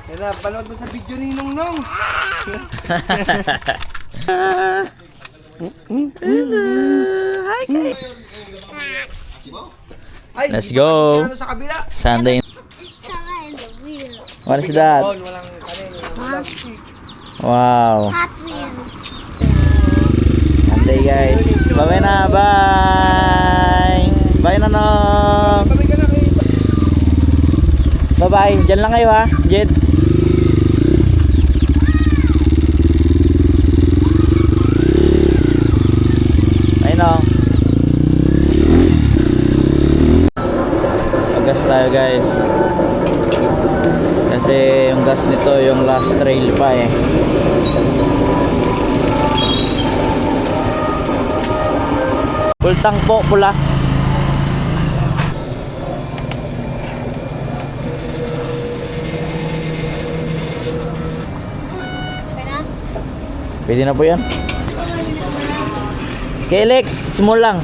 Yan na, panood mo sa video ni Nong Nong. Hi guys. Ay, Let's go. Sa kabila. Sunday. What is that? Walang kanin. Wow. Hot Wheels. Sunday guys. Bye na. Bye. Bye na Nong. Kami ka na kayo. Bye bye. Diyan lang kayo ha. Jed. Ayun o. Gas tayo guys. Kasi yung gas nito yung last trail pa eh. Full tank po, pula. Pwede na po yan. Kelex, small lang.